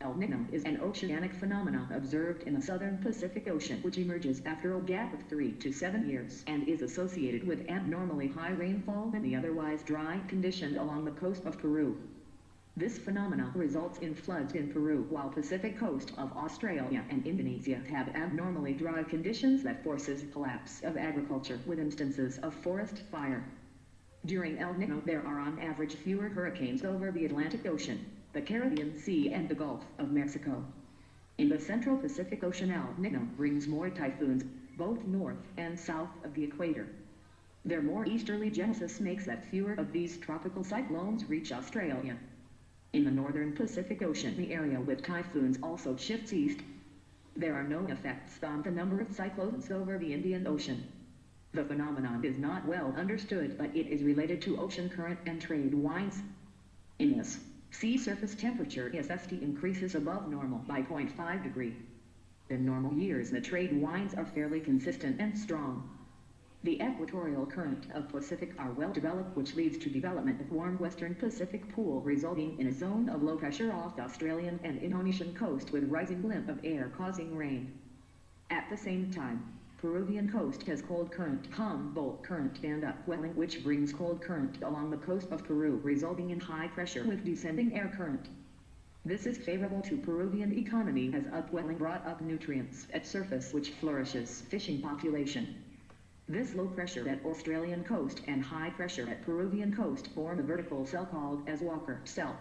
El Nino is an oceanic phenomenon observed in the southern Pacific Ocean which emerges after a gap of 3 to 7 years and is associated with abnormally high rainfall in the otherwise dry condition along the coast of Peru. This phenomenon results in floods in Peru while Pacific coast of Australia and Indonesia have abnormally dry conditions that forces collapse of agriculture with instances of forest fire. During El Nino there are on average fewer hurricanes over the Atlantic Ocean, the Caribbean Sea and the Gulf of Mexico. In the central Pacific Ocean El Nino brings more typhoons, both north and south of the equator. Their more easterly genesis makes that fewer of these tropical cyclones reach Australia. In the northern Pacific Ocean the area with typhoons also shifts east. There are no effects on the number of cyclones over the Indian Ocean. The phenomenon is not well understood, but it is related to ocean current and trade winds. In this, sea surface temperature SFT increases above normal by 0.5 degree. In normal years the trade winds are fairly consistent and strong. The equatorial current of Pacific are well developed, which leads to development of warm western Pacific pool resulting in a zone of low pressure off the Australian and Indonesian coast with rising limp of air causing rain. At the same time, Peruvian coast has cold current, Humboldt current and upwelling which brings cold current along the coast of Peru resulting in high pressure with descending air current. This is favorable to Peruvian economy as upwelling brought up nutrients at surface which flourishes fishing population. This low pressure at Australian coast and high pressure at Peruvian coast form a vertical cell called as Walker cell.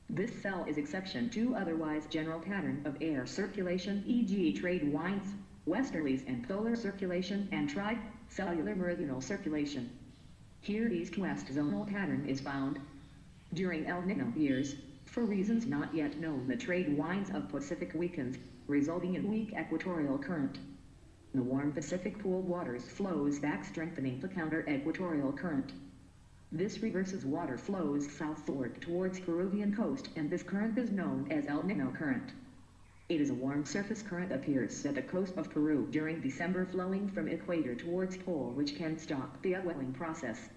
This cell is exception to otherwise general pattern of air circulation, e.g. trade winds, westerlies and polar circulation and tri-cellular meridional circulation. Here east-west zonal pattern is found. During El Nino years, for reasons not yet known the trade winds of Pacific weakens, resulting in weak equatorial current. The warm Pacific pool waters flows back strengthening the counter-equatorial current. This reverses water flows southward towards Peruvian coast and this current is known as El Nino current. It is a warm surface current appears at the coast of Peru during December flowing from equator towards pole which can stop the upwelling process.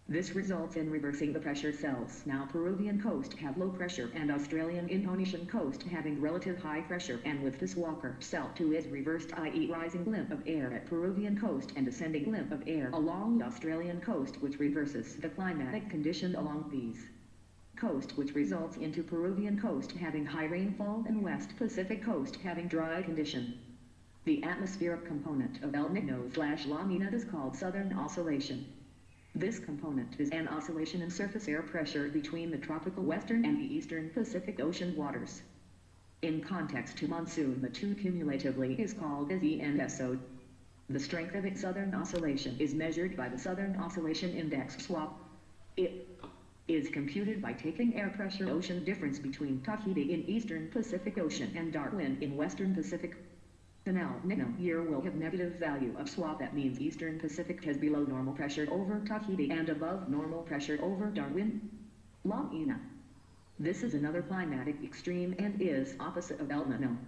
This results in reversing the pressure cells. Now Peruvian coast have low pressure and Australian Indonesian coast having relative high pressure and with this Walker cell 2 is reversed, i.e. rising limp of air at Peruvian coast and descending limp of air along the Australian coast which reverses the climatic condition along these coast which results into Peruvian coast having high rainfall and West Pacific coast having dry condition. The atmospheric component of El Nino/La Nina is called southern oscillation. This component is an oscillation in surface air pressure between the tropical western and the eastern Pacific Ocean waters. In context to monsoon the two cumulatively is called as ENSO. The strength of its southern oscillation is measured by the Southern Oscillation Index SWAP. It is computed by taking air pressure ocean difference between Tahiti in eastern Pacific Ocean and Darwin in western Pacific. An El Nino year will have negative value of SWAP, that means eastern Pacific has below normal pressure over Tahiti and above normal pressure over Darwin. La Nina. This is another climatic extreme and is opposite of El Nino.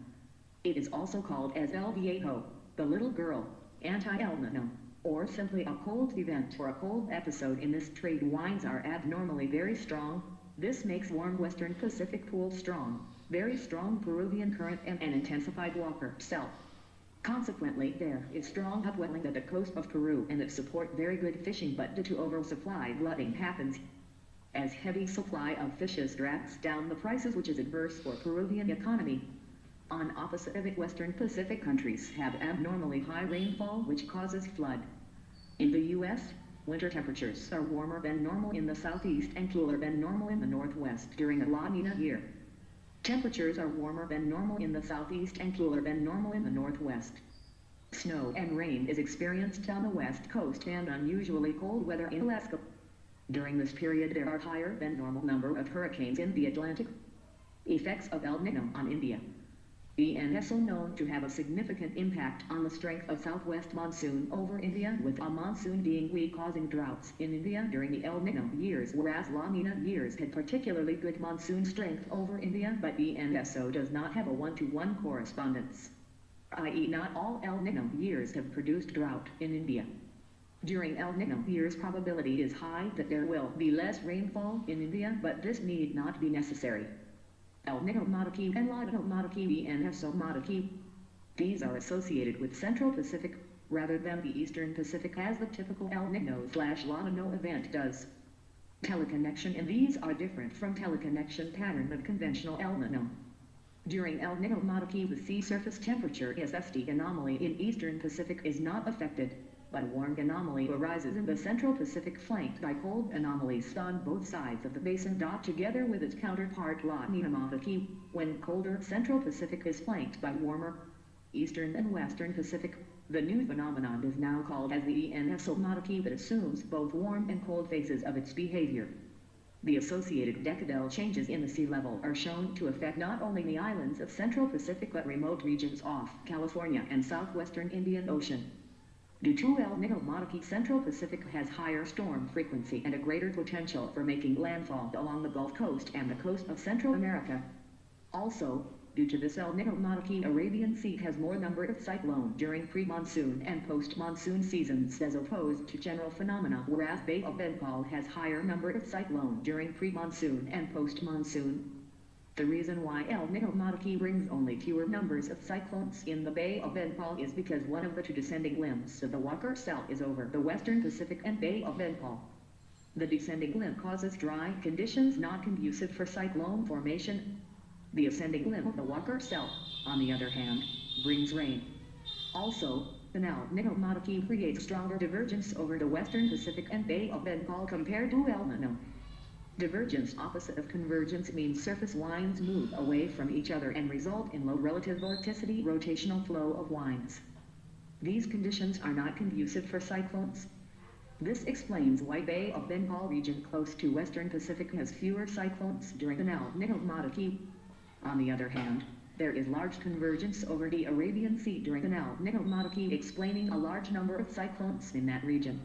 It is also called as El Viejo, the little girl, anti-El Nino, or simply a cold event or a cold episode. In this trade winds are abnormally very strong. This makes warm western Pacific pool strong, very strong Peruvian current and an intensified Walker cell. Consequently there is strong upwelling at the coast of Peru and it support very good fishing, but due to oversupply flooding happens. As heavy supply of fishes drags down the prices which is adverse for Peruvian economy. On opposite of it western Pacific countries have abnormally high rainfall which causes flood. In the U.S., winter temperatures are warmer than normal in the southeast and cooler than normal in the northwest during a La Nina year. Temperatures are warmer than normal in the southeast and cooler than normal in the northwest. Snow and rain is experienced on the west coast and unusually cold weather in Alaska. During this period there are higher than normal number of hurricanes in the Atlantic. Effects of El Nino on India. ENSO known to have a significant impact on the strength of southwest monsoon over India, with a monsoon being weak causing droughts in India during the El Nino years, whereas La Nina years had particularly good monsoon strength over India, but ENSO does not have a one-to-one correspondence, i.e. not all El Nino years have produced drought in India. During El Nino years probability is high that there will be less rainfall in India, but this need not be necessary. El Niño Monarchy and La Nino Monarchy and Eso Monarchy. These are associated with Central Pacific, rather than the Eastern Pacific as the typical El Niño/La Nino event does. Teleconnection in these are different from teleconnection pattern of conventional El Niño. During El Niño Monarchy, the sea surface temperature SST anomaly in Eastern Pacific is not affected, but warm anomaly arises in the Central Pacific flanked by cold anomalies on both sides of the basin. Together with its counterpart La Nina Monarchy, when colder Central Pacific is flanked by warmer Eastern and Western Pacific, the new phenomenon is now called as the ENSO Monarchy that assumes both warm and cold phases of its behavior. The associated decadal changes in the sea level are shown to affect not only the islands of Central Pacific but remote regions off California and southwestern Indian Ocean. Due to El Niño Monarchy, Central Pacific has higher storm frequency and a greater potential for making landfall along the Gulf Coast and the coast of Central America. Also, due to this El Niño Monarchy, Arabian Sea has more number of cyclones during pre-monsoon and post-monsoon seasons as opposed to general phenomena, whereas Bay of Bengal has higher number of cyclones during pre-monsoon and post-monsoon. The reason why El Niño Monarchy brings only fewer numbers of cyclones in the Bay of Bengal is because one of the two descending limbs of the Walker Cell is over the Western Pacific and Bay of Bengal. The descending limb causes dry conditions not conducive for cyclone formation. The ascending limb of the Walker Cell, on the other hand, brings rain. Also, the El Niño Monarchy creates stronger divergence over the Western Pacific and Bay of Bengal compared to El Niño. Divergence opposite of convergence means surface winds move away from each other and result in low relative vorticity rotational flow of winds. These conditions are not conducive for cyclones. This explains why Bay of Bengal region close to Western Pacific has fewer cyclones during the El Niño Monarchy. On the other hand, there is large convergence over the Arabian Sea during the El Niño Monarchy, explaining a large number of cyclones in that region.